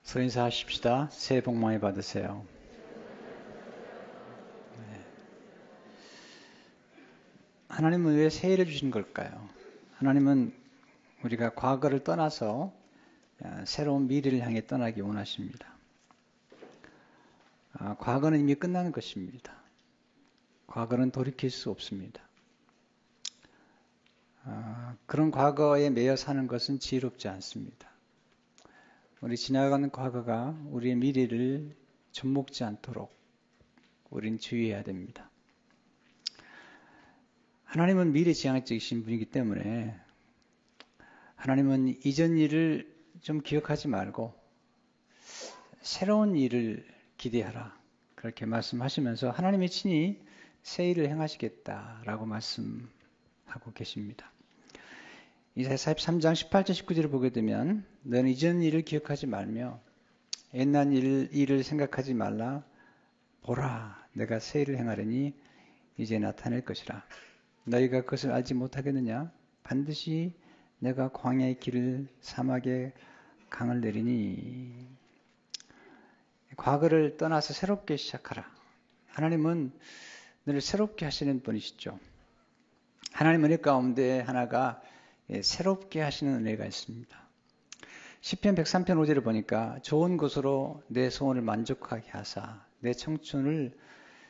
서로 인사하십시다. 새해 복 많이 받으세요. 하나님은 왜 새해를 주신 걸까요? 하나님은 우리가 과거를 떠나서 새로운 미래를 향해 떠나기 원하십니다. 과거는 이미 끝난 것입니다. 과거는 돌이킬 수 없습니다. 그런 과거에 매여 사는 것은 지혜롭지 않습니다. 우리 지나가는 과거가 우리의 미래를 접목지 않도록 우리는 주의해야 됩니다. 하나님은 미래지향적이신 분이기 때문에 하나님은 이전 일을 좀 기억하지 말고 새로운 일을 기대하라. 그렇게 말씀하시면서 하나님이 친히 새 일을 행하시겠다라고 말씀하고 계십니다. 이사야 43장 18절 19절을 보게 되면 너는 이전 일을 기억하지 말며 옛날 일을 생각하지 말라. 보라, 내가 새 일을 행하려니 이제 나타낼 것이라. 너희가 그것을 알지 못하겠느냐? 반드시 내가 광야의 길을 사막에 강을 내리니. 과거를 떠나서 새롭게 시작하라. 하나님은 늘 새롭게 하시는 분이시죠. 하나님 은혜 가운데 하나가 새롭게 하시는 은혜가 있습니다. 시편 103편 5절을 보니까 좋은 것으로 내 소원을 만족하게 하사 내 청춘을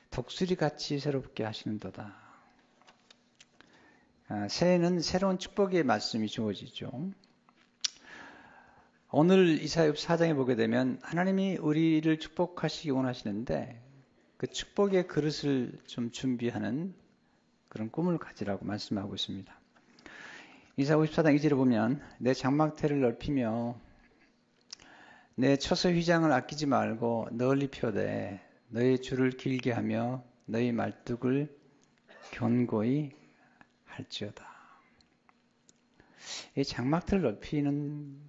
독수리같이 새롭게 하시는도다. 새해는 새로운 축복의 말씀이 주어지죠. 오늘 이사야 4장에 보게 되면 하나님이 우리를 축복하시기 원하시는데 그 축복의 그릇을 좀 준비하는 그런 꿈을 가지라고 말씀하고 있습니다. 이사야 54장 2절에 보면 내 장막태를 넓히며 내 처소 휘장을 아끼지 말고 널리 펴되 너의 줄을 길게 하며 너의 말뚝을 견고히 할지어다. 이 장막틀을 넓히는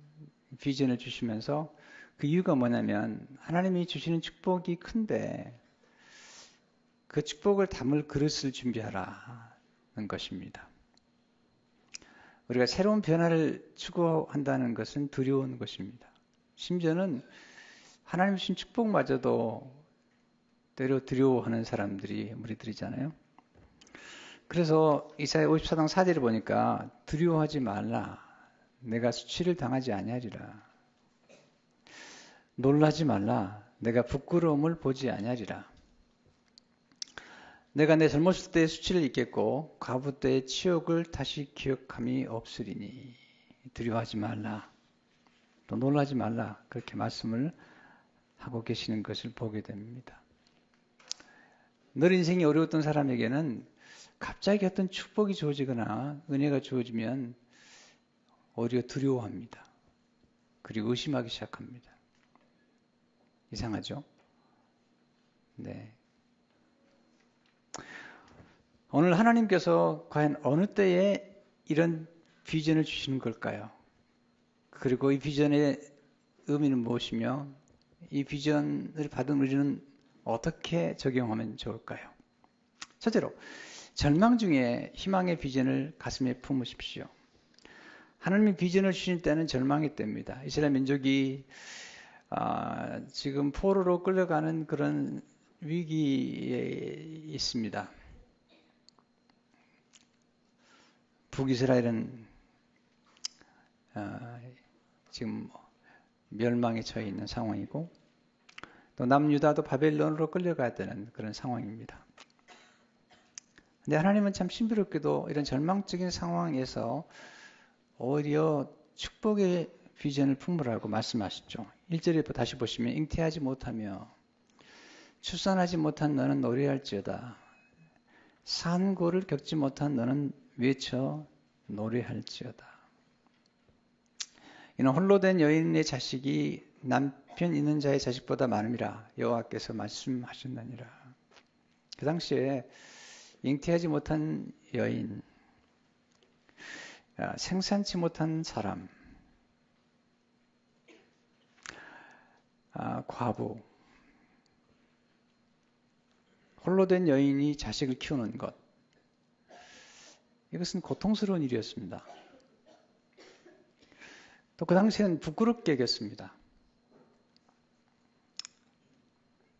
비전을 주시면서 그 이유가 뭐냐면 하나님이 주시는 축복이 큰데 그 축복을 담을 그릇을 준비하라는 것입니다. 우리가 새로운 변화를 추구한다는 것은 두려운 것입니다. 심지어는 하나님 주신 축복마저도 때로 두려워하는 사람들이 무리들이잖아요. 그래서 이사야 54장 4절을 보니까 두려워하지 말라. 내가 수치를 당하지 아니하리라. 놀라지 말라. 내가 부끄러움을 보지 아니하리라. 내가 내 젊었을 때의 수치를 잊겠고 과부 때의 치욕을 다시 기억함이 없으리니. 두려워하지 말라. 또 놀라지 말라. 그렇게 말씀을 하고 계시는 것을 보게 됩니다. 늘 인생이 어려웠던 사람에게는 갑자기 어떤 축복이 주어지거나 은혜가 주어지면 오히려 두려워합니다. 그리고 의심하기 시작합니다. 이상하죠? 네. 오늘 하나님께서 과연 어느 때에 이런 비전을 주시는 걸까요? 그리고 이 비전의 의미는 무엇이며 이 비전을 받은 우리는 어떻게 적용하면 좋을까요? 첫째로 절망 중에 희망의 비전을 가슴에 품으십시오. 하나님이 비전을 주실 때는 절망의 때입니다. 이스라엘 민족이 지금 포로로 끌려가는 그런 위기에 있습니다. 북이스라엘은 지금 멸망에 처해 있는 상황이고 또 남유다도 바벨론으로 끌려가야 되는 그런 상황입니다. 근데 하나님은 참 신비롭게도 이런 절망적인 상황에서 오히려 축복의 비전을 품으라고 말씀하시죠. 1절에 다시 보시면 잉태하지 못하며 출산하지 못한 너는 노래할지어다. 산고를 겪지 못한 너는 외쳐 노래할지어다. 이는 홀로 된 여인의 자식이 남편 있는 자의 자식보다 많음이라 여호와께서 말씀하셨느니라. 그 당시에 잉태하지 못한 여인, 생산치 못한 사람, 과부, 홀로 된 여인이 자식을 키우는 것, 이것은 고통스러운 일이었습니다. 또 그 당시에는 부끄럽게 여겼습니다.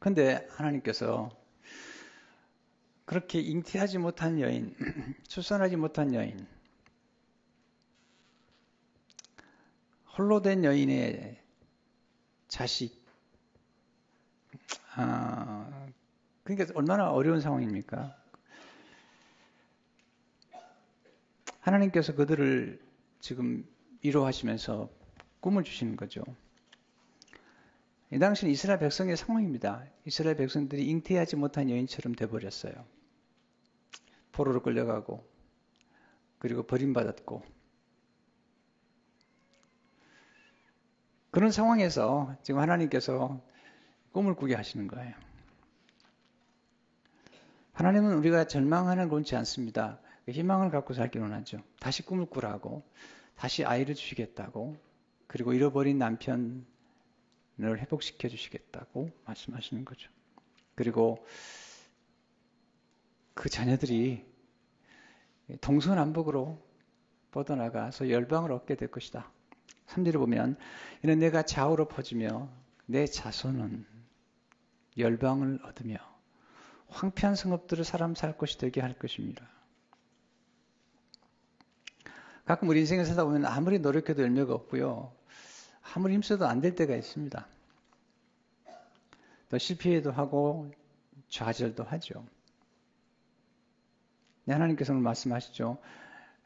근데 하나님께서 그렇게 잉태하지 못한 여인, 출산하지 못한 여인, 홀로 된 여인의 자식, 그러니까 얼마나 어려운 상황입니까? 하나님께서 그들을 지금 위로하시면서 꿈을 주시는 거죠. 이 당시는 이스라엘 백성의 상황입니다. 이스라엘 백성들이 잉태하지 못한 여인처럼 돼버렸어요. 포로로 끌려가고 그리고 버림받았고 그런 상황에서 지금 하나님께서 꿈을 꾸게 하시는 거예요. 하나님은 우리가 절망하는 걸 원치 않습니다. 희망을 갖고 살기 원하죠. 다시 꿈을 꾸라고, 다시 아이를 주시겠다고, 그리고 잃어버린 남편을 회복시켜 주시겠다고 말씀하시는 거죠. 그리고 그 자녀들이 동서남북으로 뻗어나가서 열방을 얻게 될 것이다. 3절을 보면 이는 내가 좌우로 퍼지며 내 자손은 열방을 얻으며 황폐한 성읍들을 사람 살 곳이 되게 할 것입니다. 가끔 우리 인생을 살다 보면 아무리 노력해도 열매가 없고요. 아무리 힘써도 안 될 때가 있습니다. 또 실패도 하고 좌절도 하죠. 하나님께서 오늘 말씀하시죠.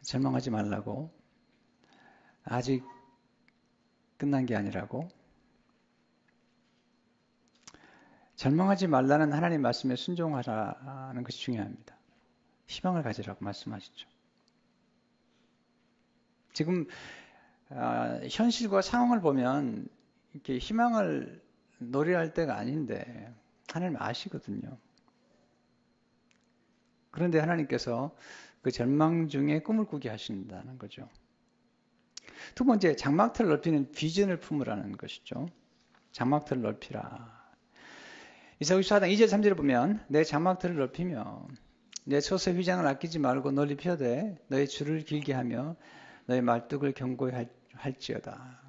절망하지 말라고. 아직 끝난 게 아니라고. 절망하지 말라는 하나님 말씀에 순종하라는 것이 중요합니다. 희망을 가지라고 말씀하시죠. 지금 현실과 상황을 보면 이렇게 희망을 노래할 때가 아닌데 하나님 아시거든요. 그런데 하나님께서 그 절망 중에 꿈을 꾸게 하신다는 거죠. 두 번째, 장막틀을 넓히는 비전을 품으라는 것이죠. 장막틀을 넓히라. 이사야 54장 2절 3절을 보면 내 장막틀을 넓히며 내 솥의 휘장을 아끼지 말고 널리 펴되 너의 줄을 길게 하며 너의 말뚝을 견고히 할지어다.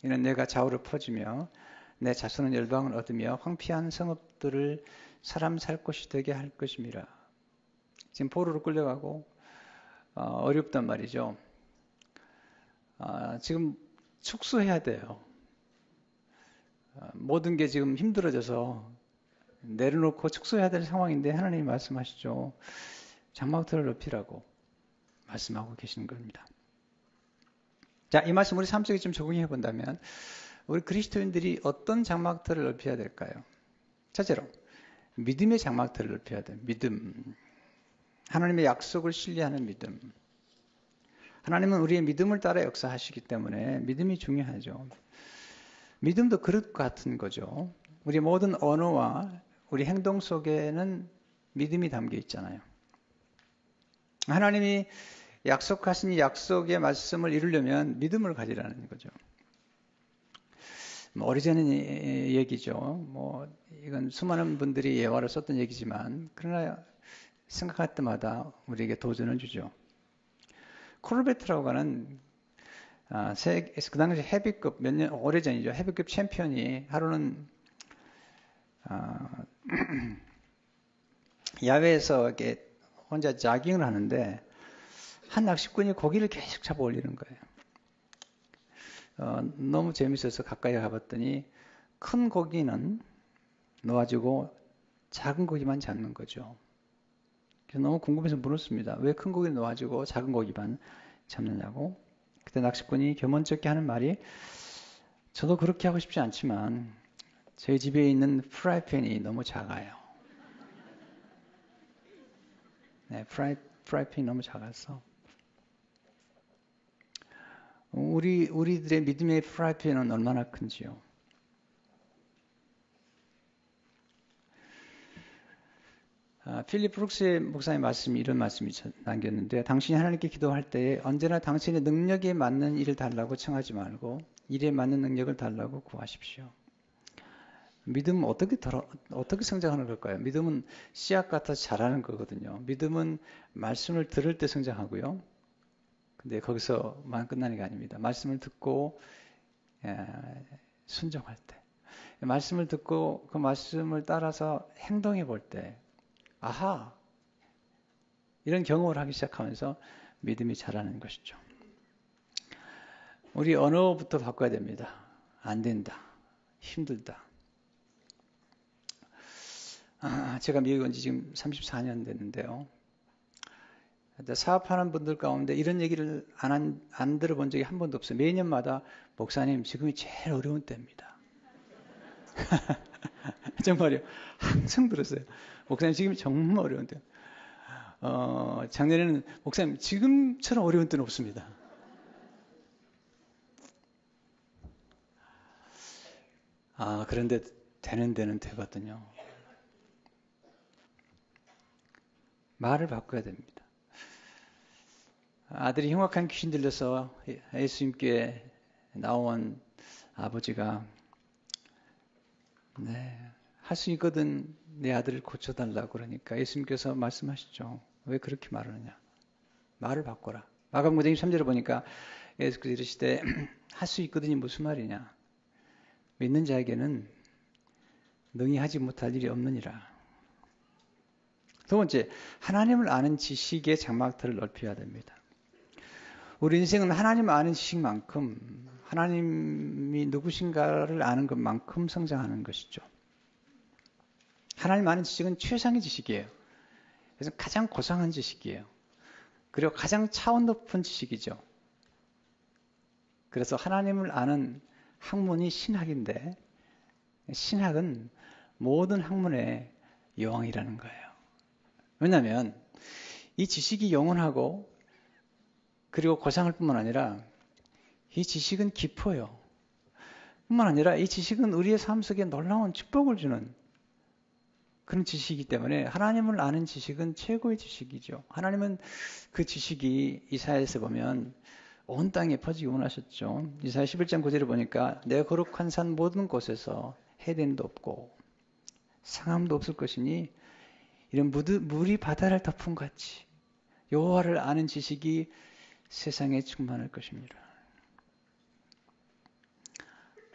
이는 내가 좌우로 퍼지며 내 자손은 열방을 얻으며 황폐한 성읍들을 사람 살 곳이 되게 할 것임이라. 지금 포로로 끌려가고 어렵단 말이죠. 지금 축소해야 돼요. 모든 게 지금 힘들어져서 내려놓고 축소해야 될 상황인데 하나님이 말씀하시죠. 장막틀을 높이라고 말씀하고 계시는 겁니다. 자, 이 말씀 우리 삶 속에 좀 적용해 본다면 우리 그리스도인들이 어떤 장막틀을 넓혀야 될까요? 첫째로 믿음의 장막틀을 넓혀야 돼요. 믿음. 하나님의 약속을 신뢰하는 믿음. 하나님은 우리의 믿음을 따라 역사하시기 때문에 믿음이 중요하죠. 믿음도 그릇 같은 거죠. 우리 모든 언어와 우리 행동 속에는 믿음이 담겨 있잖아요. 하나님이 약속하신 약속의 말씀을 이루려면 믿음을 가지라는 거죠. 오래전의 얘기죠. 이건 수많은 분들이 예화를 썼던 얘기지만 그러나 생각할 때마다 우리에게 도전을 주죠. 코르베트라고 하는 그 당시 헤비급 몇 년 오래전이죠. 헤비급 챔피언이 하루는 야외에서 이렇게 혼자 자깅을 하는데 한 낚시꾼이 고기를 계속 잡아 올리는 거예요. 너무 재밌어서 가까이 가봤더니 큰 고기는 놓아주고 작은 고기만 잡는 거죠. 그래서 너무 궁금해서 물었습니다. 왜 큰 고기를 놓아주고 작은 고기만 잡느냐고. 그때 낚시꾼이 겸언쩍게 하는 말이 저도 그렇게 하고 싶지 않지만 저희 집에 있는 프라이팬이 너무 작아요. 네, 프라이팬이 너무 작아서 우리들의 믿음의 프라이팬은 얼마나 큰지요. 필립 브룩스의 목사의 말씀이 이런 말씀이 남겼는데 당신이 하나님께 기도할 때에 언제나 당신의 능력에 맞는 일을 달라고 청하지 말고 일에 맞는 능력을 달라고 구하십시오. 믿음은 어떻게 성장하는 걸까요? 믿음은 씨앗 같아서 자라는 거거든요. 믿음은 말씀을 들을 때 성장하고요. 근데 거기서만 끝나는 게 아닙니다. 말씀을 듣고 순종할 때. 말씀을 듣고 그 말씀을 따라서 행동해 볼 때, 아하! 이런 경험을 하기 시작하면서 믿음이 자라는 것이죠. 우리 언어부터 바꿔야 됩니다. 안 된다. 힘들다. 제가 미국에 온 지 지금 34년 됐는데요. 사업하는 분들 가운데 이런 얘기를 안 들어본 적이 한 번도 없어요. 매년마다 목사님 지금이 제일 어려운 때입니다. 정말요. 항상 들었어요. 목사님 지금이 정말 어려운 때. 작년에는 목사님 지금처럼 어려운 때는 없습니다. 그런데 되는 데는 되거든요. 말을 바꿔야 됩니다. 아들이 흉악한 귀신 들려서 예수님께 나온 아버지가 할 수 있거든 내 아들을 고쳐달라고 그러니까 예수님께서 말씀하시죠. 왜 그렇게 말하느냐. 말을 바꿔라. 마가복음 5장 23절에 보니까 예수께서 이르시되 할 수 있거든이 무슨 말이냐. 믿는 자에게는 능히 하지 못할 일이 없느니라. 두 번째, 하나님을 아는 지식의 장막틀을 넓혀야 됩니다. 우리 인생은 하나님을 아는 지식만큼 하나님이 누구신가를 아는 것만큼 성장하는 것이죠. 하나님 아는 지식은 최상의 지식이에요. 그래서 가장 고상한 지식이에요. 그리고 가장 차원 높은 지식이죠. 그래서 하나님을 아는 학문이 신학인데 신학은 모든 학문의 여왕이라는 거예요. 왜냐하면 이 지식이 영원하고 그리고 고상할 뿐만 아니라 이 지식은 깊어요. 뿐만 아니라 이 지식은 우리의 삶 속에 놀라운 축복을 주는 그런 지식이기 때문에 하나님을 아는 지식은 최고의 지식이죠. 하나님은 그 지식이 이사야에서 보면 온 땅에 퍼지기 원하셨죠. 이사야 11장 9절을 보니까 내 거룩한 산 모든 곳에서 해됨도 없고 상함도 없을 것이니 이런 물이 바다를 덮은 같이 여호와를 아는 지식이 세상에 충만할 것입니다.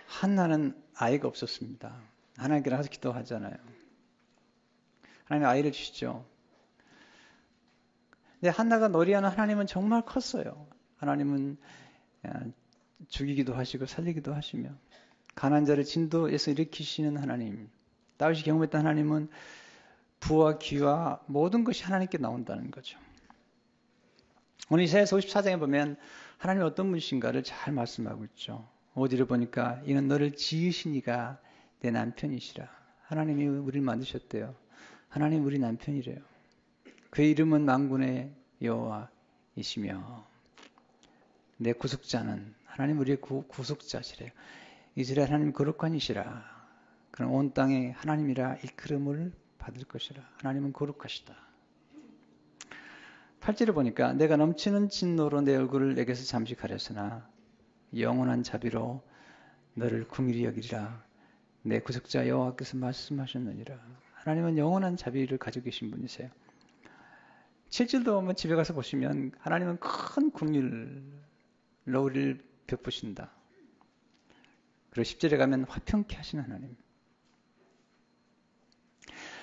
한나는 아이가 없었습니다. 하나님께 나가서 기도하잖아요. 하나님 아이를 주시죠. 근데 한나가 노래하는 하나님은 정말 컸어요. 하나님은 죽이기도 하시고 살리기도 하시며 가난한 자를 진도에서 일으키시는 하나님. 다윗이 경험했던 하나님은 부와 귀와 모든 것이 하나님께 나온다는 거죠. 오늘 이사야서 54장에 보면 하나님이 어떤 분이신가를 잘 말씀하고 있죠. 어디를 보니까 이는 너를 지으신 이가 내 남편이시라. 하나님이 우리를 만드셨대요. 하나님 우리 남편이래요. 그의 이름은 만군의 여호와이시며 내 구속자는 하나님 우리의 구속자시래요. 이스라엘 하나님 거룩한이시라. 그럼 온 땅에 하나님이라 일컬음을 받을 것이라. 하나님은 거룩하시다. 8절을 보니까 내가 넘치는 진노로 내 얼굴을 내게서 잠시 가렸으나 영원한 자비로 너를 긍휼히 여기리라. 내 구속자 여호와께서 말씀하셨느니라. 하나님은 영원한 자비를 가지고 계신 분이세요. 7절도 한번 집에 가서 보시면 하나님은 큰 긍휼로 우리를 베푸신다. 그리고 10절에 가면 화평케 하신 하나님.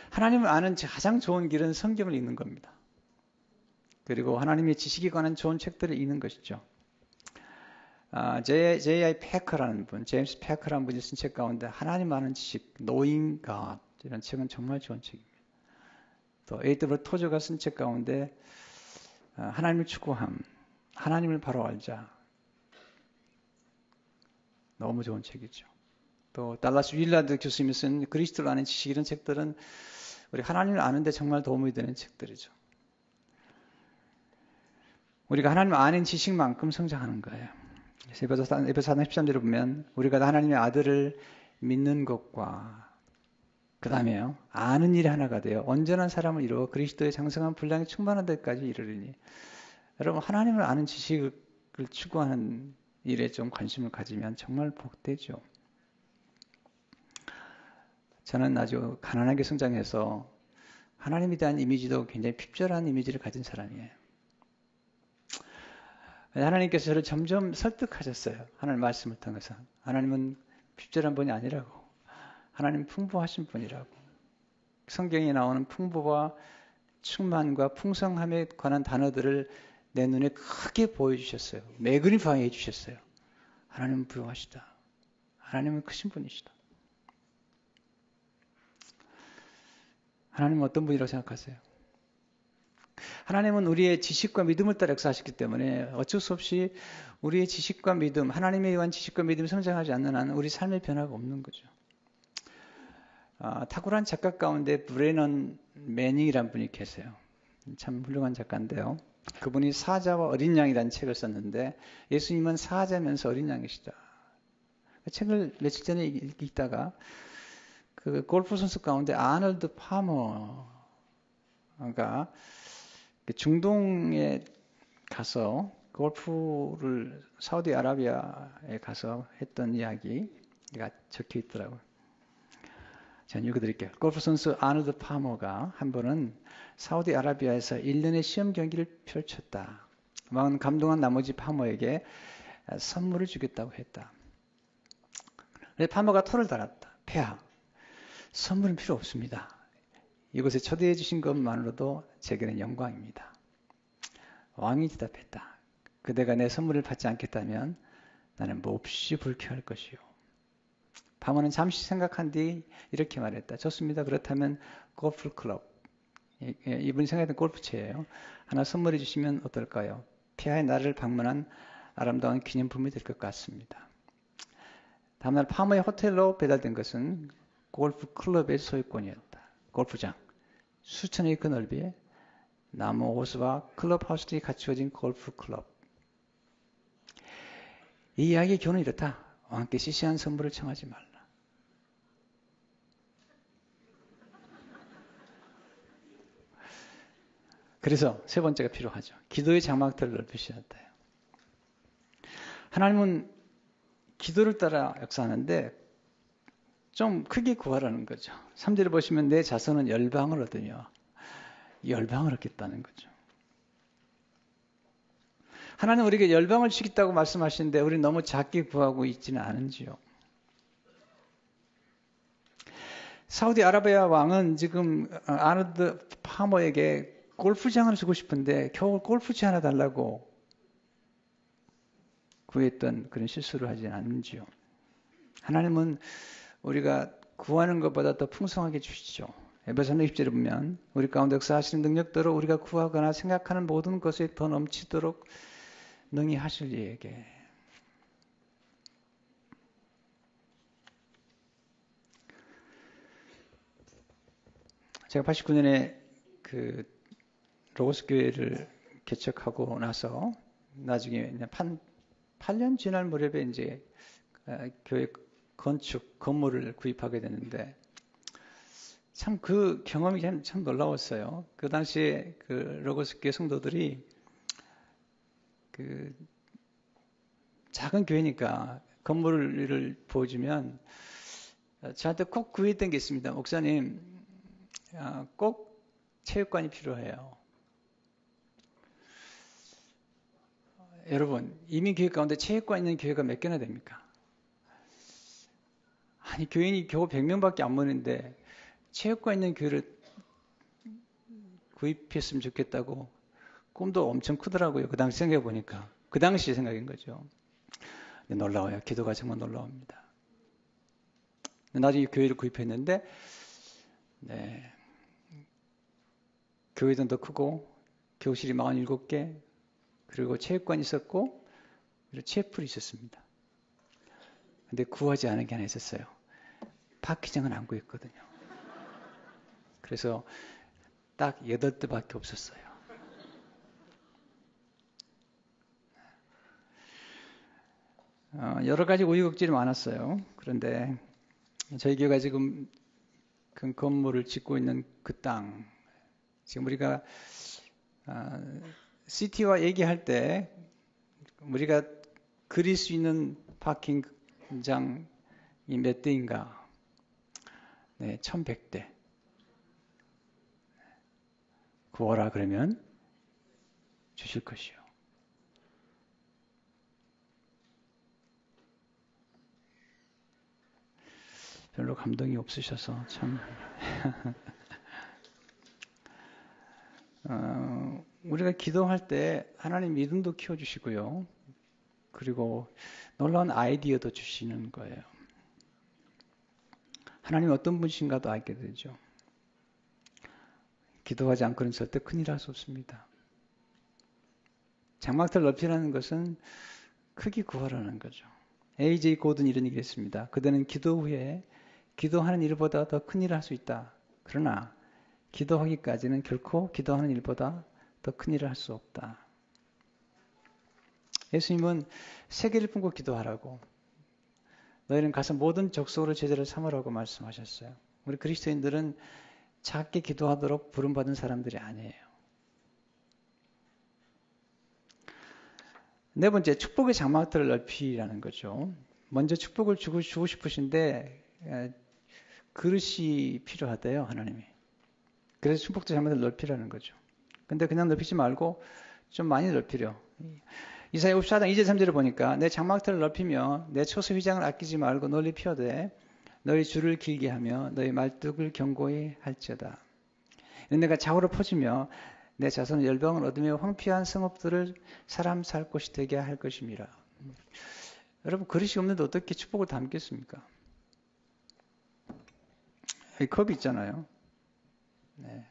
하나님을 아는 가장 좋은 길은 성경을 읽는 겁니다. 그리고 하나님의 지식에 관한 좋은 책들을 읽는 것이죠. J.I. 패커라는 분, 제임스 패커라는 분이 쓴 책 가운데 하나님 아는 지식, Knowing God 이런 책은 정말 좋은 책입니다. 또 A.W. 토저가 쓴 책 가운데 하나님을 추구함, 하나님을 바로 알자. 너무 좋은 책이죠. 또 달라스 윌라드 교수님이 쓴 그리스도를 아는 지식 이런 책들은 우리 하나님을 아는데 정말 도움이 되는 책들이죠. 우리가 하나님을 아는 지식만큼 성장하는 거예요. 에베소 4장 13절을 보면 우리가 하나님의 아들을 믿는 것과 그 다음에요. 아는 일이 하나가 되어 온전한 사람을 이루어 그리스도의 장성한 분량이 충만한 데까지 이르리니. 여러분 하나님을 아는 지식을 추구하는 일에 좀 관심을 가지면 정말 복되죠. 저는 아주 가난하게 성장해서 하나님에 대한 이미지도 굉장히 핍절한 이미지를 가진 사람이에요. 하나님께서 저를 점점 설득하셨어요. 하나님 말씀을 통해서. 하나님은 핍절한 분이 아니라고. 하나님 풍부하신 분이라고. 성경에 나오는 풍부와 충만과 풍성함에 관한 단어들을 내 눈에 크게 보여주셨어요. 매그니파이 해주셨어요. 하나님은 부유하시다. 하나님은 크신 분이시다. 하나님은 어떤 분이라고 생각하세요? 하나님은 우리의 지식과 믿음을 따라 역사하셨기 때문에 어쩔 수 없이 우리의 지식과 믿음, 하나님에 의한 지식과 믿음이 성장하지 않는 한 우리 삶의 변화가 없는 거죠. 탁월한 작가 가운데 브레넌 매닝이라는 분이 계세요. 참 훌륭한 작가인데요. 그분이 사자와 어린 양이라는 책을 썼는데 예수님은 사자면서 어린 양이시다. 그 책을 며칠 전에 읽다가 그 골프 선수 가운데 아놀드 파머가 중동에 가서 골프를 사우디아라비아에 가서 했던 이야기가 적혀 있더라고요. 제가 읽어드릴게요. 골프 선수 아놀드 파머가 한 번은 사우디아라비아에서 1년의 시험 경기를 펼쳤다. 왕은 감동한 나머지 파머에게 선물을 주겠다고 했다. 파머가 토를 달았다. 폐하, 선물은 필요 없습니다. 이곳에 초대해 주신 것만으로도 제게는 영광입니다. 왕이 대답했다. 그대가 내 선물을 받지 않겠다면 나는 몹시 불쾌할 것이요. 파머는 잠시 생각한 뒤 이렇게 말했다. 좋습니다. 그렇다면 골프 클럽, 이분이 생각했던 골프채예요. 하나 선물해 주시면 어떨까요? 폐하의 나를 방문한 아름다운 기념품이 될 것 같습니다. 다음날 파머의 호텔로 배달된 것은 골프 클럽의 소유권이었다. 골프장, 수천 에이커 넓이에 나무 호수와 클럽하우스들이 갖추어진 골프 클럽. 이 이야기의 교훈은 이렇다. 왕께 시시한 선물을 청하지 말라. 그래서 세 번째가 필요하죠. 기도의 장막들을 넓히셔야 돼요. 하나님은 기도를 따라 역사하는데 좀 크게 구하라는 거죠. 3절을 보시면 내 자손은 열방을 얻으며 열방을 얻겠다는 거죠. 하나님 우리에게 열방을 주겠다고 말씀하시는데 우리는 너무 작게 구하고 있지는 않은지요. 사우디아라비아 왕은 지금 아놀드 파머에게 골프장을 주고 싶은데 겨우 골프채 하나 달라고 구했던 그런 실수를 하지는 않는지요. 하나님은 우리가 구하는 것보다 더 풍성하게 주시죠. 에베소 20절에 보면 우리 가운데 역사하시는 능력대로 우리가 구하거나 생각하는 모든 것에 더 넘치도록 능히 하실 이에게. 제가 89년에 그 로고스 교회를 개척하고 나서 나중에 8년 지난 무렵에 이제 교회 건축 건물을 구입하게 됐는데 참 그 경험이 참 놀라웠어요. 그 당시에 그 로고스 교회 성도들이 그 작은 교회니까 건물을 보여주면 저한테 꼭 구했던 게 있습니다. 목사님, 꼭 체육관이 필요해요. 여러분, 이민교회 가운데 체육관 있는 교회가 몇 개나 됩니까? 아니, 교인이 겨우 100명밖에 안 모이는데 체육관 있는 교회를 구입했으면 좋겠다고 꿈도 엄청 크더라고요. 그 당시 생각해 보니까. 그 당시 생각인 거죠. 놀라워요. 기도가 정말 놀라웁니다. 나중에 교회를 구입했는데 네, 교회도 더 크고 교실이 47개 그리고 체육관이 있었고 그리고 체풀이 있었습니다. 근데 구하지 않은 게 하나 있었어요. 파키장은 안 구했거든요. 그래서 딱 8대밖에 없었어요. 여러 가지 우여곡절이 많았어요. 그런데 저희 교회가 지금 그 건물을 짓고 있는 그 땅, 지금 우리가 시티와 얘기할 때 우리가 그릴 수 있는 파킹장이 몇 대인가? 네, 1100대. 구하라 그러면 주실 것이요. 별로 감동이 없으셔서 참 우리가 기도할 때 하나님 믿음도 키워주시고요. 그리고 놀라운 아이디어도 주시는 거예요. 하나님이 어떤 분이신가도 알게 되죠. 기도하지 않고는 절대 큰일 할 수 없습니다. 장막틀 넓히라는 것은 크게 구하라는 거죠. A.J. 고든 이런 얘기를 했습니다. 그대는 기도 후에 기도하는 일보다 더 큰일을 할 수 있다. 그러나 기도하기까지는 결코 기도하는 일보다 더 큰일을 할 수 없다. 예수님은 세계를 품고 기도하라고, 너희는 가서 모든 족속으로 제자를 삼으라고 말씀하셨어요. 우리 그리스도인들은 작게 기도하도록 부름받은 사람들이 아니에요. 네 번째, 축복의 장막들을 넓히라는 거죠. 먼저 축복을 주고 싶으신데 그릇이 필요하대요, 하나님이. 그래서 축복의 장막들을 넓히라는 거죠. 근데 그냥 넓히지 말고 좀 많이 넓히려. 이사야 54장 2절 3절을 보니까 내 장막들을 넓히며 내 초소 휘장을 아끼지 말고 널리 피워대 너희 줄을 길게 하며 너희 말뚝을 견고히 할지어다. 내가 좌우로 퍼지며 내 자손은 열방을 얻으며 황폐한 성읍들을 사람 살 곳이 되게 할 것임이라. 여러분, 그릇이 없는데 어떻게 축복을 담겠습니까? 이 컵이 있잖아요. 네.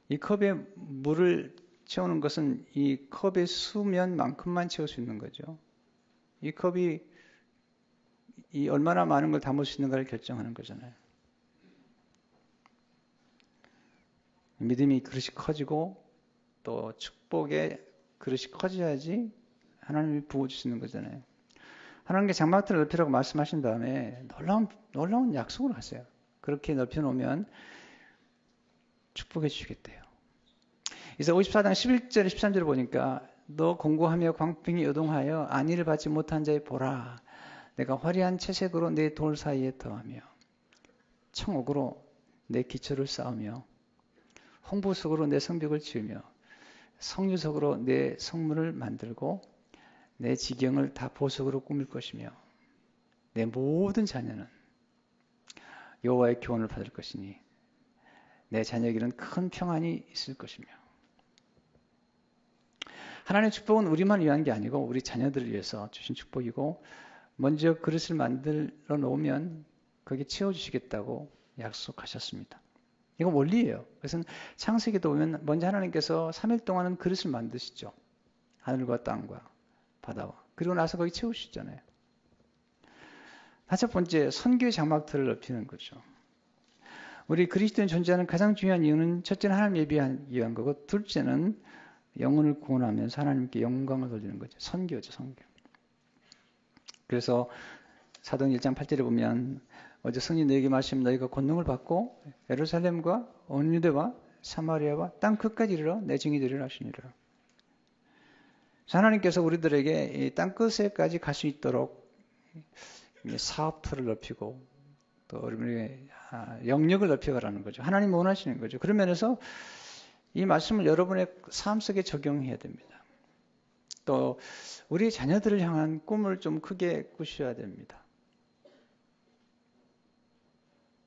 이 컵에 물을 채우는 것은 이 컵의 수면만큼만 채울 수 있는 거죠. 이 컵이 이 얼마나 많은 걸 담을 수 있는가를 결정하는 거잖아요. 믿음이 그릇이 커지고 또 축복의 그릇이 커져야지 하나님이 부어주시는 거잖아요. 하나님께 장막들을 넓히라고 말씀하신 다음에 놀라운 약속을 하세요. 그렇게 넓혀놓으면 축복해 주시겠대요. 이사 54장 11절 13절을 보니까 너 공고하며 광풍이 요동하여 안위를 받지 못한 자의 보라. 내가 화려한 채색으로 내 돌 사이에 더하며 청옥으로 내 기초를 쌓으며 홍보석으로 내 성벽을 지으며 성유석으로 내 성문을 만들고 내 지경을 다 보석으로 꾸밀 것이며 내 모든 자녀는 여호와의 교훈을 받을 것이니 내 자녀에게는 큰 평안이 있을 것이며. 하나님의 축복은 우리만 위한 게 아니고 우리 자녀들을 위해서 주신 축복이고 먼저 그릇을 만들어 놓으면 거기에 채워주시겠다고 약속하셨습니다. 이건 원리예요. 그래서 창세기도 보면 먼저 하나님께서 3일 동안은 그릇을 만드시죠. 하늘과 땅과 바다와. 그리고 나서 거기 채우시잖아요. 다섯 번째, 선교의 장막틀을 넓히는 거죠. 우리 그리스도인 존재하는 가장 중요한 이유는 첫째는 하나님 예비한 위한 거고 둘째는 영혼을 구원하면서 하나님께 영광을 돌리는 거죠. 선교죠, 선교. 그래서 사도행 1장 8절에 보면 어제 성령 너에게 말씀 너희가 권능을 받고 예루살렘과 온 유대와 사마리아와 땅 끝까지 이르러 내 증인이 되리라 하시니라. 하나님께서 우리들에게 이 땅 끝에까지 갈 수 있도록 사업터를 넓히고 또 우리의 영역을 넓혀가라는 거죠. 하나님 원하시는 거죠. 그런 면에서 이 말씀을 여러분의 삶 속에 적용해야 됩니다. 또 우리 자녀들을 향한 꿈을 좀 크게 꾸셔야 됩니다.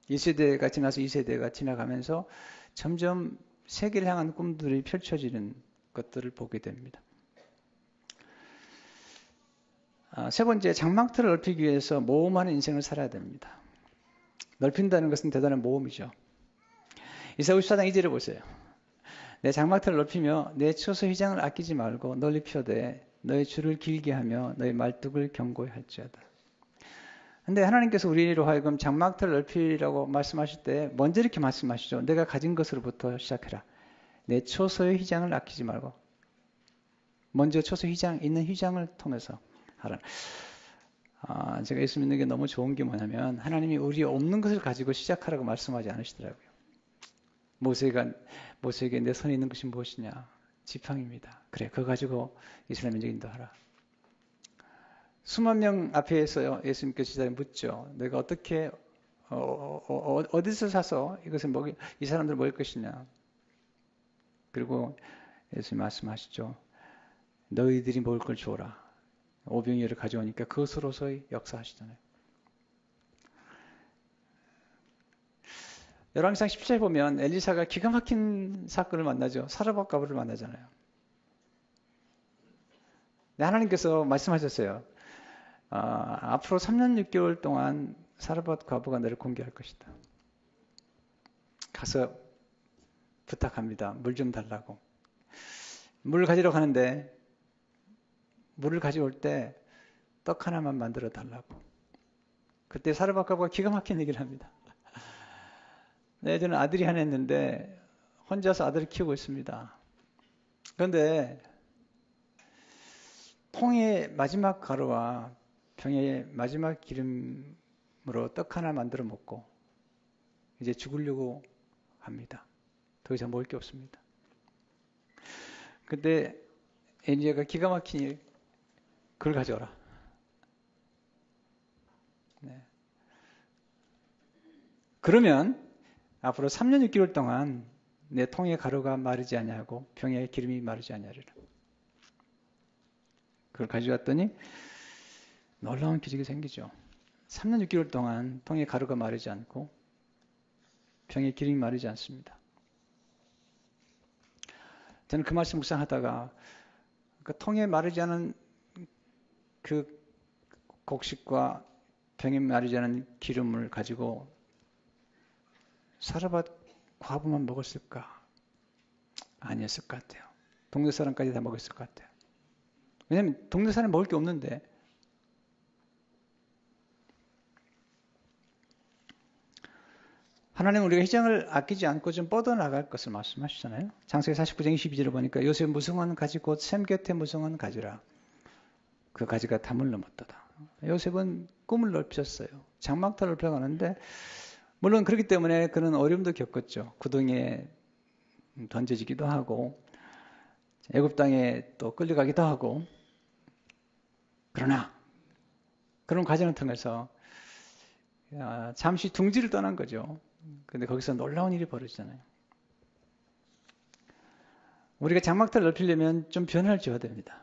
1세대가 지나서 2세대가 지나가면서 점점 세계를 향한 꿈들이 펼쳐지는 것들을 보게 됩니다. 세 번째, 장막틀을 넓히기 위해서 모험하는 인생을 살아야 됩니다. 넓힌다는 것은 대단한 모험이죠. 이사야 54장 2절을 보세요. 내 장막틀을 넓히며 내 초소 휘장을 아끼지 말고 널리 펴되 너의 줄을 길게 하며 너의 말뚝을 견고히 할지어다. 근데 하나님께서 우리로 하여금 장막틀을 넓히라고 말씀하실 때 먼저 이렇게 말씀하시죠. 내가 가진 것으로부터 시작해라. 내 초소의 휘장을 아끼지 말고 먼저 초소 휘장 있는 휘장을 통해서 하라. 제가 예수 믿는 게 너무 좋은 게 뭐냐면 하나님이 우리 없는 것을 가지고 시작하라고 말씀하지 않으시더라고요. 모세에게 내 손에 있는 것이 무엇이냐? 지팡이입니다. 그래, 그거 가지고 이스라엘 민족 인도하라. 수만 명 앞에서 예수님께서 제자를 묻죠. 내가 어떻게 어디서 사서 이것을 이 사람들 먹일 것이냐? 그리고 예수님 말씀하시죠. 너희들이 먹을 걸 주어라. 오병이어를 가져오니까 그것으로서의 역사하시잖아요. 열왕기상 17장에 보면 엘리사가 기가 막힌 사건을 만나죠. 사르밧 과부를 만나잖아요. 하나님께서 말씀하셨어요. 앞으로 3년 6개월 동안 사르밧 과부가 너를 공개할 것이다. 가서 부탁합니다. 물 좀 달라고. 물을 가지러 가는데 물을 가져올 때 떡 하나만 만들어 달라고. 그때 사르밧 과부가 기가 막힌 얘기를 합니다. 네, 저는 아들이 하나 있는데 혼자서 아들을 키우고 있습니다. 그런데 통의 마지막 가루와 병의 마지막 기름으로 떡 하나 만들어 먹고 이제 죽으려고 합니다. 더 이상 먹을 게 없습니다. 그때 엘리야가 기가 막히니 그걸 가져오라. 네. 그러면 앞으로 3년 6개월 동안 내 통의 가루가 마르지 아니하고 병의 기름이 마르지 아니하리라. 그걸 가져왔더니 놀라운 기적이 생기죠. 3년 6개월 동안 통의 가루가 마르지 않고 병의 기름이 마르지 않습니다. 저는 그 말씀 묵상하다가 그 통에 마르지 않은 그 곡식과 병에 마르지 않은 기름을 가지고 사르밧 과부만 먹었을까? 아니었을 것 같아요. 동네 사람까지 다 먹었을 것 같아요. 왜냐하면 동네 사람 먹을 게 없는데 하나님은 우리가 희생을 아끼지 않고 좀 뻗어나갈 것을 말씀하시잖아요. 창세기 49장 22절을 보니까 요셉 무성한 가지 곧 샘 곁에 무성한 가지라. 그 가지가 담을 넘었도다. 요셉은 꿈을 넓혔어요. 장막터를 넓혀가는데 물론 그렇기 때문에 그는 어려움도 겪었죠. 구덩이에 던져지기도 하고 애굽 땅에 또 끌려가기도 하고 그러나 그런 과정을 통해서 잠시 둥지를 떠난 거죠. 근데 거기서 놀라운 일이 벌어지잖아요. 우리가 장막터를 넓히려면 좀 변화를 줘야 됩니다.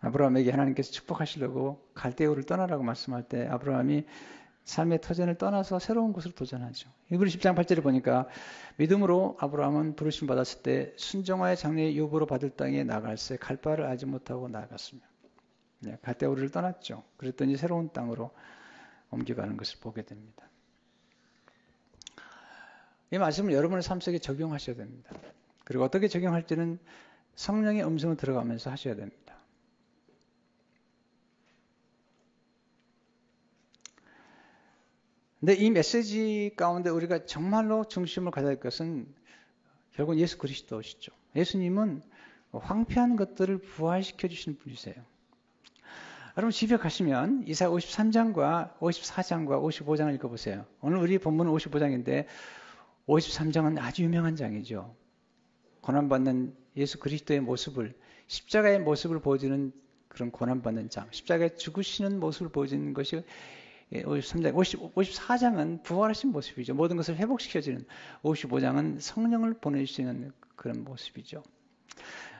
아브라함에게 하나님께서 축복하시려고 갈대우를 떠나라고 말씀할 때 아브라함이 삶의 터전을 떠나서 새로운 곳을 도전하죠. 히브리 10장 8절을 보니까 믿음으로 아브라함은 부르심 받았을 때 순종하여 장래의 유업으로 받을 땅에 나갈새 갈 바를 알지 못하고 나아갔으며 갈대우를 떠났죠. 그랬더니 새로운 땅으로 옮겨가는 것을 보게 됩니다. 이 말씀을 여러분의 삶 속에 적용하셔야 됩니다. 그리고 어떻게 적용할지는 성령의 음성을 들어가면서 하셔야 됩니다. 근데 이 메시지 가운데 우리가 정말로 중심을 가져야 할 것은 결국은 예수 그리스도시죠. 예수님은 황폐한 것들을 부활시켜 주시는 분이세요. 여러분 집에 가시면 이사야 53장과 54장과 55장을 읽어보세요. 오늘 우리 본문은 55장인데 53장은 아주 유명한 장이죠. 고난받는 예수 그리스도의 모습을 십자가의 모습을 보여주는 그런 고난받는 장, 십자가에 죽으시는 모습을 보여주는 것이 53장, 54장은 부활하신 모습이죠. 모든 것을 회복시켜주는 55장은 성령을 보내주시는 그런 모습이죠.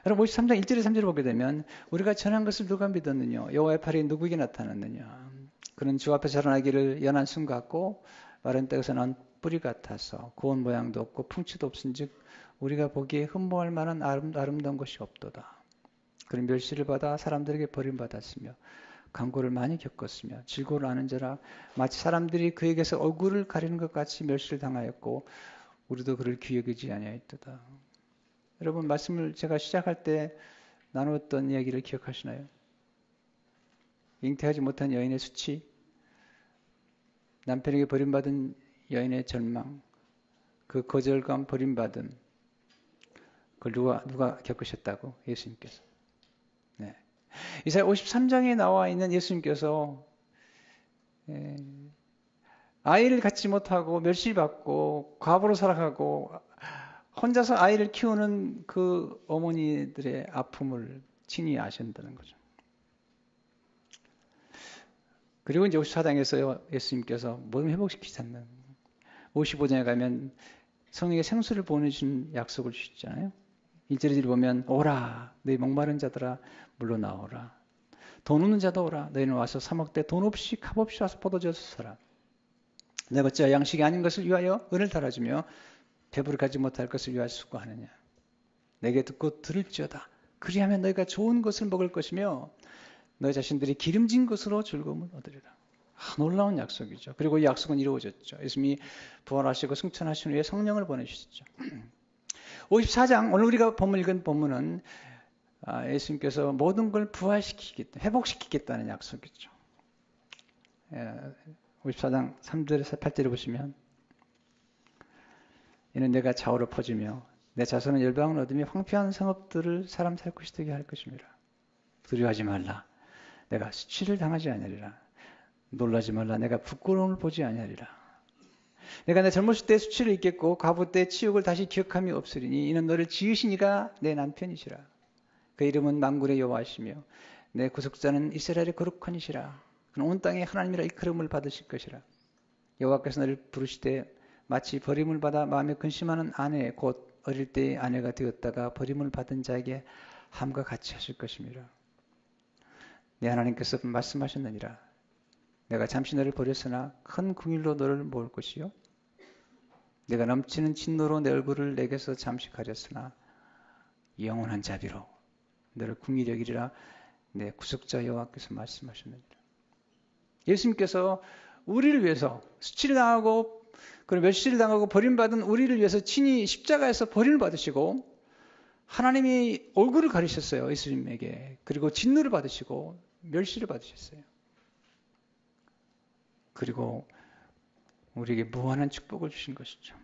여러분 53장 1절에 3절을 보게 되면 우리가 전한 것을 누가 믿었느냐? 여호와의 팔이 누구에게 나타났느냐? 그는 주 앞에 자라나기를 연한 순 같고 마른 땅에서 난 뿌리 같아서 고운 모양도 없고 풍치도 없은즉 우리가 보기에 흠모할 만한 아름다운 것이 없도다. 그는 멸시를 받아 사람들에게 버림받았으며 강고를 많이 겪었으며 질고를 아는 자라 마치 사람들이 그에게서 얼굴을 가리는 것 같이 멸시를 당하였고 우리도 그를 귀히 여기지 아니하였도다. 여러분 말씀을 제가 시작할 때 나누었던 이야기를 기억하시나요? 잉태하지 못한 여인의 수치, 남편에게 버림받은 여인의 절망, 그 거절감, 버림받음, 그걸 누가 겪으셨다고? 예수님께서. 네. 이사야 53장에 나와 있는 예수님께서 아이를 갖지 못하고 멸시받고 과부로 살아가고 혼자서 아이를 키우는 그 어머니들의 아픔을 친히 아신다는 거죠. 그리고 이제 54장에서 예수님께서 모든 회복시키셨는 55장에 가면 성령의 생수를 보내주신 약속을 주시잖아요. 1절을 보면 오라 너희 목마른 자들아 물러나오라 돈 없는 자도 오라 너희는 와서 사 먹되 돈 없이 값없이 와서 포도주를 사라. 내가 어찌 양식이 아닌 것을 위하여 은을 달아주며 배부르 가지 못할 것을 위하여 수고하느냐. 내게 듣고 들을지어다. 그리하면 너희가 좋은 것을 먹을 것이며 너희 자신들이 기름진 것으로 즐거움을 얻으리라. 놀라운 약속이죠. 그리고 이 약속은 이루어졌죠. 예수님이 부활하시고 승천하신 후에 성령을 보내주셨죠. 54장, 오늘 우리가 본문 읽은 본문은 예수님께서 모든 걸 부활시키겠다, 회복시키겠다는 약속이죠. 54장 3절에서 8절을 보시면 이는 내가 좌우로 퍼지며 내 자손은 열방을 얻으며 황폐한 성읍들을 사람 살 곳이 되게 할 것입니다. 두려워하지 말라. 내가 수치를 당하지 아니하리라. 놀라지 말라. 내가 부끄러움을 보지 아니하리라. 내가 내 젊었을 때 수치를 잊겠고 과부 때 치욕을 다시 기억함이 없으리니 이는 너를 지으신 이가 내 남편이시라. 그 이름은 만군의 여호와시며 내 구속자는 이스라엘의 거룩한 이시라. 그는 온 땅에 하나님이라 이끌음을 받으실 것이라. 여호와께서 너를 부르시되 마치 버림을 받아 마음에 근심하는 아내 곧 어릴 때의 아내가 되었다가 버림을 받은 자에게 함과 같이 하실 것입니다. 내 하나님께서 말씀하셨느니라. 내가 잠시 너를 버렸으나 큰 궁일로 너를 모을 것이요. 내가 넘치는 진노로 내 얼굴을 내게서 잠시 가렸으나 영원한 자비로 너를 궁일히 여기리라. 내 구속자 여호와께서 말씀하셨느니라. 예수님께서 우리를 위해서 수치를 당하고 그리고 멸시를 당하고 버림받은 우리를 위해서 친히 십자가에서 버림을 받으시고 하나님이 얼굴을 가리셨어요. 예수님에게. 그리고 진노를 받으시고 멸시를 받으셨어요. 그리고 우리에게 무한한 축복을 주신 것이죠.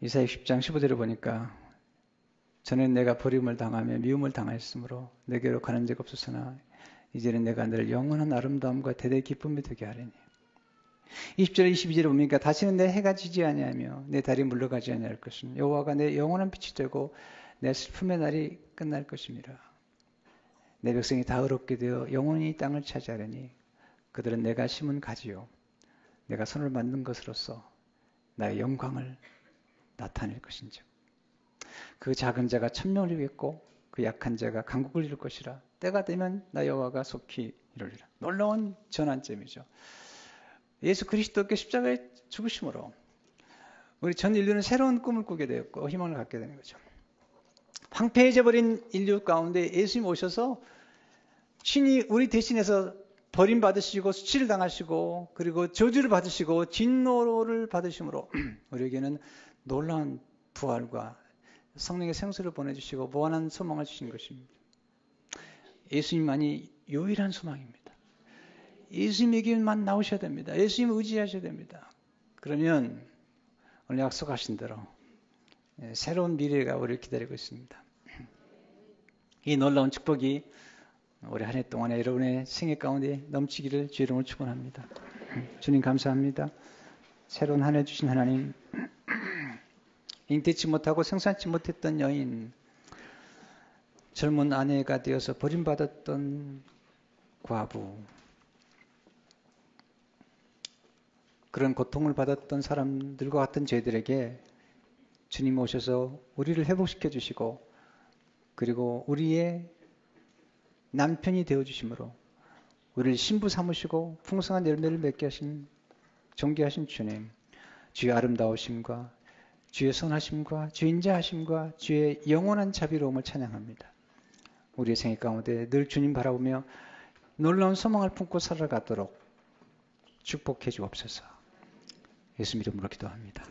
이사야 10장 15절을 보니까 전에 내가 버림을 당하며 미움을 당하였으므로 내게로 가는 적 없었으나 이제는 내가 너를 영원한 아름다움과 대대의 기쁨이 되게 하리니. 20절 22절에 보니까 다시는 내 해가 지지 아니하며 내 달이 물러가지 아니할 것은 여호와가 내 영원한 빛이 되고 내 슬픔의 날이 끝날 것입니다. 내 백성이 다 의롭게 되어 영원히 땅을 차지하려니 그들은 내가 심은 가지요 내가 손을 만든 것으로서 나의 영광을 나타낼 것인즉 그 작은 자가 천명을 이루겠고 그 약한 자가 강국을 이룰 것이라. 때가 되면 나 여호와가 속히 이루리라. 놀라운 전환점이죠. 예수 그리스도께 십자가에 죽으심으로 우리 전 인류는 새로운 꿈을 꾸게 되었고 희망을 갖게 되는 거죠. 황폐해져 버린 인류 가운데 예수님 오셔서 친히 우리 대신해서 버림받으시고 수치를 당하시고 그리고 저주를 받으시고 진노를 받으심으로 우리에게는 놀라운 부활과 성령의 생수를 보내주시고 무한한 소망을 주신 것입니다. 예수님만이 유일한 소망입니다. 예수님에게만 나오셔야 됩니다. 예수님을 의지하셔야 됩니다. 그러면 오늘 약속하신 대로 새로운 미래가 우리를 기다리고 있습니다. 이 놀라운 축복이 올해 한 해 동안에 여러분의 생애 가운데 넘치기를 주의 이름으로 축원합니다. 주님 감사합니다. 새로운 한 해 주신 하나님, 잉태치 못하고 생산치 못했던 여인, 젊은 아내가 되어서 버림받았던 과부, 그런 고통을 받았던 사람들과 같은 저희들에게 주님 오셔서 우리를 회복시켜 주시고 그리고 우리의 남편이 되어주심으로 우리를 신부 삼으시고 풍성한 열매를 맺게 하신 존귀하신 주님, 주의 아름다우심과 주의 선하심과 주의 인자하심과 주의 영원한 자비로움을 찬양합니다. 우리의 생애 가운데 늘 주님 바라보며 놀라운 소망을 품고 살아가도록 축복해 주옵소서. 예수 이름으로 기도합니다.